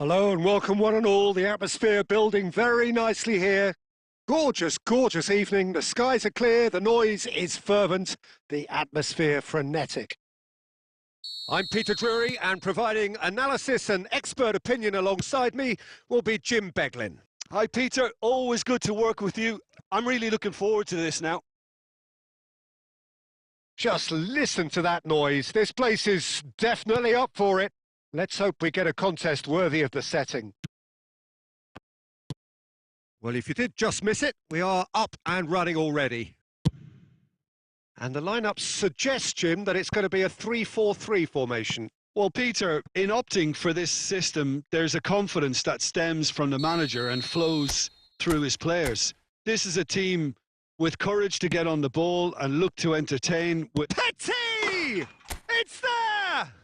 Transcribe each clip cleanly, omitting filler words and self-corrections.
Hello and welcome one and all. The atmosphere building very nicely here. Gorgeous, gorgeous evening. The skies are clear, the noise is fervent, the atmosphere frenetic. I'm Peter Drury, and providing analysis and expert opinion alongside me will be Jim Beglin. Hi Peter, always good to work with you. I'm really looking forward to this now. Just listen to that noise. This place is definitely up for it. Let's hope we get a contest worthy of the setting. Well, if you did just miss it, we are up and running already. And the lineup suggests, Jim, that it's going to be a 3-4-3 formation. Well, Peter, in opting for this system, there's a confidence that stems from the manager and flows through his players. This is a team with courage to get on the ball and look to entertain with... Petty! It's there!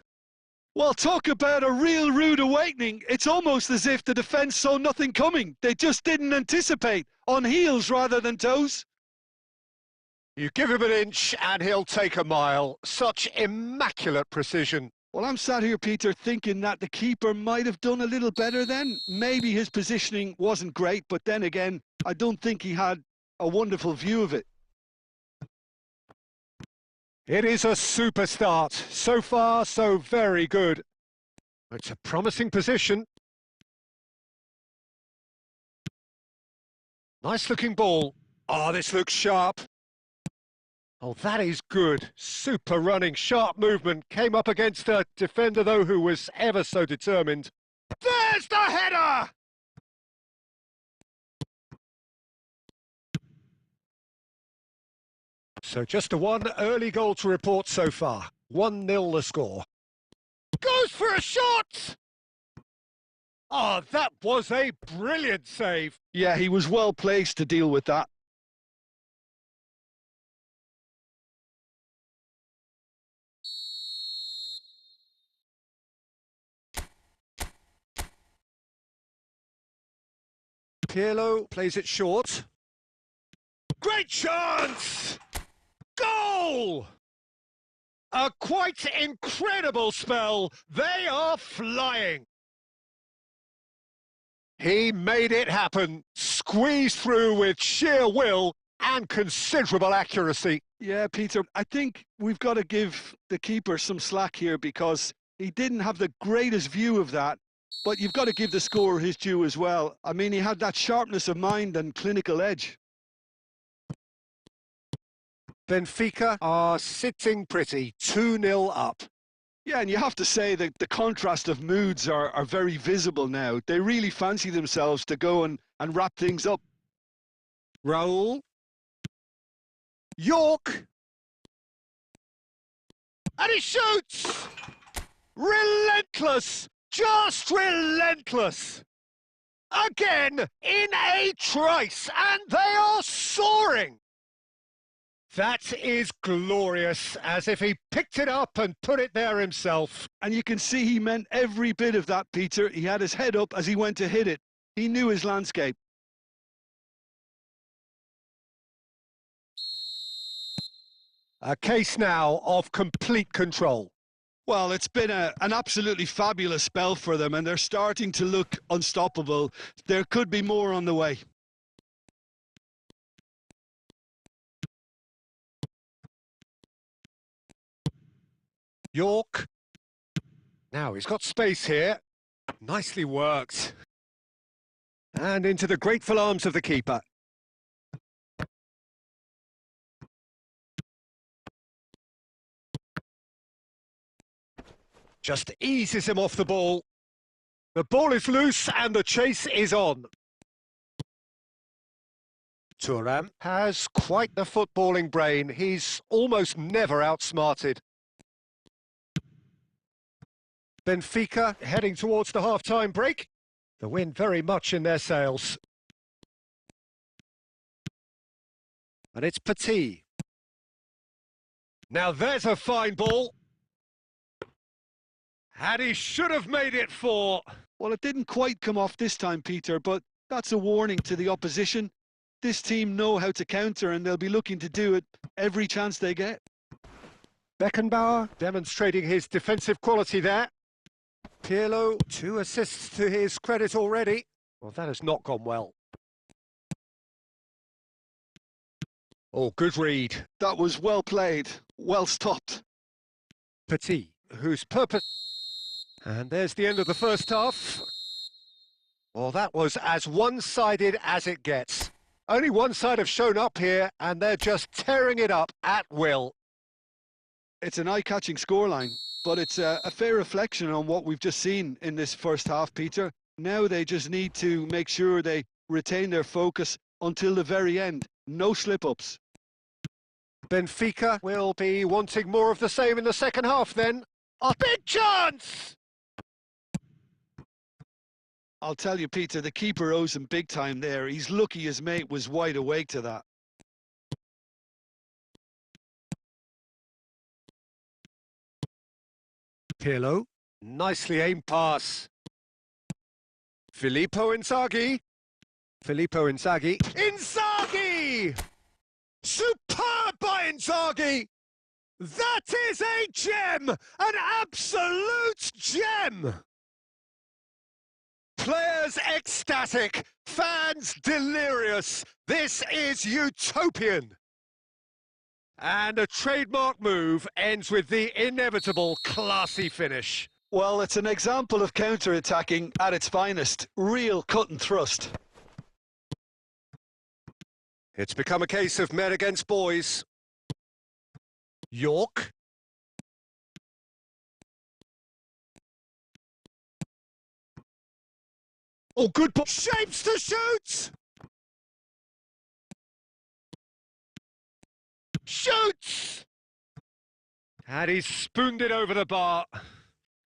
Well, talk about a real rude awakening. It's almost as if the defence saw nothing coming. They just didn't anticipate, on heels rather than toes. You give him an inch and he'll take a mile. Such immaculate precision. Well, I'm sat here, Peter, thinking that the keeper might have done a little better then. Maybe his positioning wasn't great, but then again, I don't think he had a wonderful view of it. It is a super start. So far, so very good. It's a promising position. Nice looking ball. Oh, this looks sharp. Oh, that is good. Super running, sharp movement. Came up against a defender, though, who was ever so determined. There's the header! So just a one early goal to report so far. 1-0 the score. Goes for a shot! Oh, that was a brilliant save. Yeah, he was well placed to deal with that. Pirlo plays it short. Great chance! Goal! A quite incredible spell. They are flying. He made it happen. Squeezed through with sheer will and considerable accuracy. Yeah, Peter, I think we've got to give the keeper some slack here because he didn't have the greatest view of that. But you've got to give the scorer his due as well. I mean, he had that sharpness of mind and clinical edge. Benfica are sitting pretty, 2-0 up. Yeah, and you have to say that the contrast of moods are very visible now. They really fancy themselves to go and wrap things up. Raul. York. And he shoots! Relentless! Just relentless! Again, in a trice, and they are soaring! That is glorious, as if he picked it up and put it there himself. And you can see he meant every bit of that, Peter. He had his head up as he went to hit it. He knew his landscape. A case now of complete control. Well, it's been an absolutely fabulous spell for them, and they're starting to look unstoppable. There could be more on the way. York. Now he's got space here. Nicely worked. And into the grateful arms of the keeper. Just eases him off the ball. The ball is loose and the chase is on. Thuram has quite the footballing brain. He's almost never outsmarted. Benfica heading towards the half-time break. The wind very much in their sails. And it's Petit. Now there's a fine ball. And he should have made it 4. Well, it didn't quite come off this time, Peter, but that's a warning to the opposition. This team know how to counter, and they'll be looking to do it every chance they get. Beckenbauer demonstrating his defensive quality there. Pirlo, 2 assists to his credit already. Well, that has not gone well. Oh, good read. That was well played, well stopped. Petit, whose purpose... And there's the end of the first half. Well, that was as one-sided as it gets. Only one side have shown up here, and they're just tearing it up at will. It's an eye-catching scoreline, but it's a fair reflection on what we've just seen in this first half, Peter. Now they just need to make sure they retain their focus until the very end. No slip-ups. Benfica will be wanting more of the same in the second half then. A big chance! I'll tell you, Peter, the keeper owes him big time there. He's lucky his mate was wide awake to that. Pirlo, nicely aimed pass. Filippo Inzaghi. Inzaghi! Superb by Inzaghi! That is a gem! An absolute gem! Players ecstatic, fans delirious. This is utopian. And a trademark move ends with the inevitable classy finish. Well, it's an example of counter-attacking at its finest. Real cut and thrust. It's become a case of men against boys. York. Oh, good ball. Shapes to shoot! Shoots! And he's spooned it over the bar.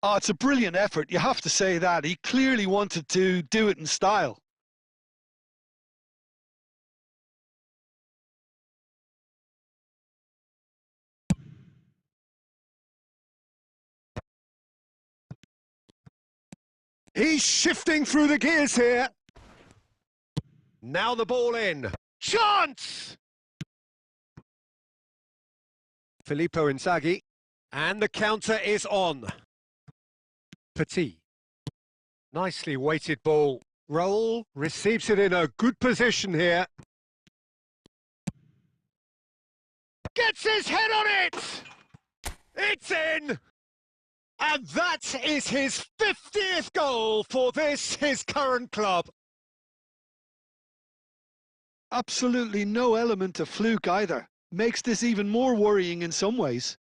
Oh, it's a brilliant effort. You have to say that. He clearly wanted to do it in style. He's shifting through the gears here. Now the ball in. Chance! Filippo Inzaghi. And the counter is on. Petit. Nicely weighted ball. Raul receives it in a good position here. Gets his head on it! It's in! And that is his 50th goal for his current club. Absolutely no element of fluke either. Makes this even more worrying in some ways.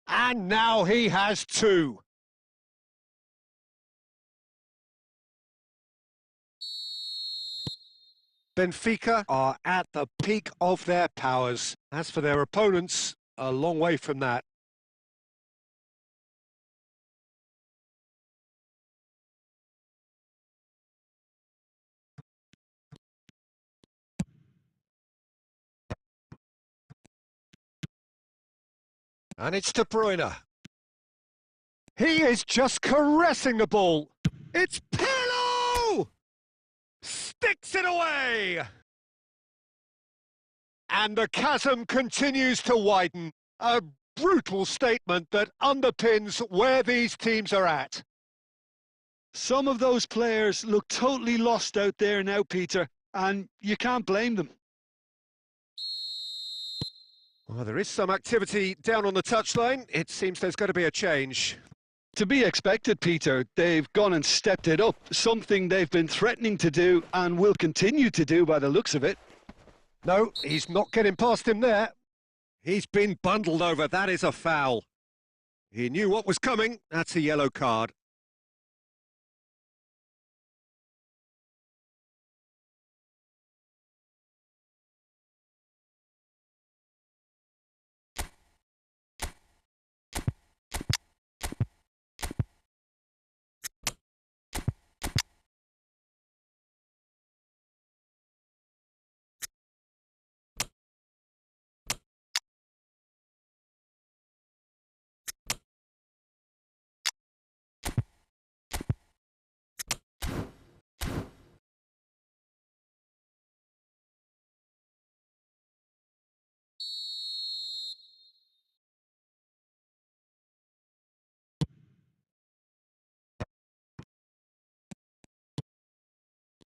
And now he has 2. Benfica are at the peak of their powers. As for their opponents, a long way from that. And it's De Bruyne. He is just caressing the ball. It's Pirlo! Sticks it away! And the chasm continues to widen. A brutal statement that underpins where these teams are at. Some of those players look totally lost out there now, Peter, and you can't blame them. Well, there is some activity down on the touchline. It seems there's going to be a change. To be expected, Peter. They've gone and stepped it up, something they've been threatening to do and will continue to do by the looks of it. No, he's not getting past him there. He's been bundled over. That is a foul. He knew what was coming. That's a yellow card.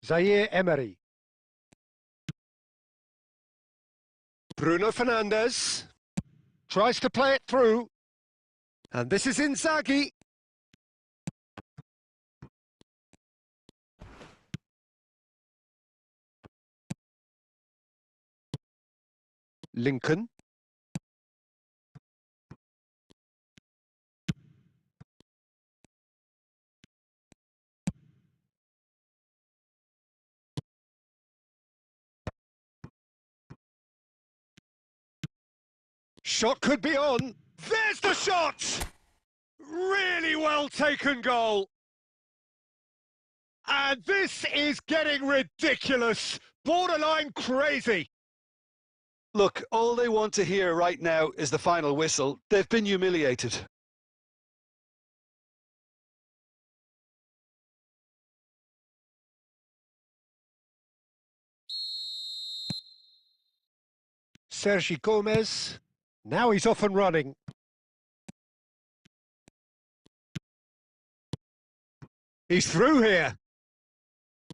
Zaire Emery. Bruno Fernandes tries to play it through. And this is Inzaghi. Lincoln. Shot could be on. There's the shot! Really well taken goal. And this is getting ridiculous. Borderline crazy. Look, all they want to hear right now is the final whistle. They've been humiliated. Sergi Gomez. Now he's off and running. He's through here.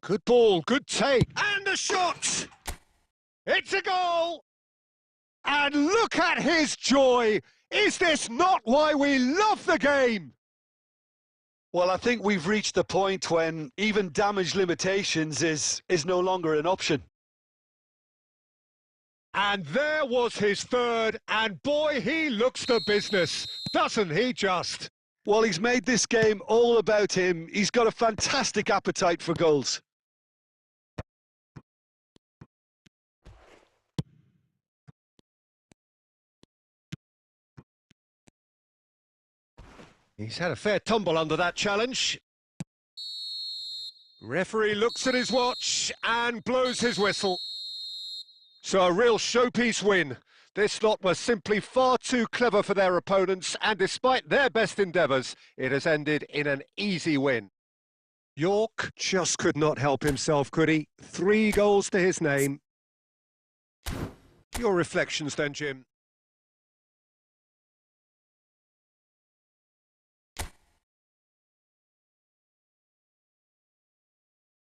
Good ball, good take. And the shot! It's a goal! And look at his joy! Is this not why we love the game? Well, I think we've reached the point when even damage limitations is no longer an option. And there was his third, and boy, he looks the business, doesn't he just? Well, he's made this game all about him. He's got a fantastic appetite for goals. He's had a fair tumble under that challenge. Referee looks at his watch and blows his whistle. So a real showpiece win. This lot were simply far too clever for their opponents, and despite their best endeavours, it has ended in an easy win. York just could not help himself, could he? 3 goals to his name. Your reflections then, Jim?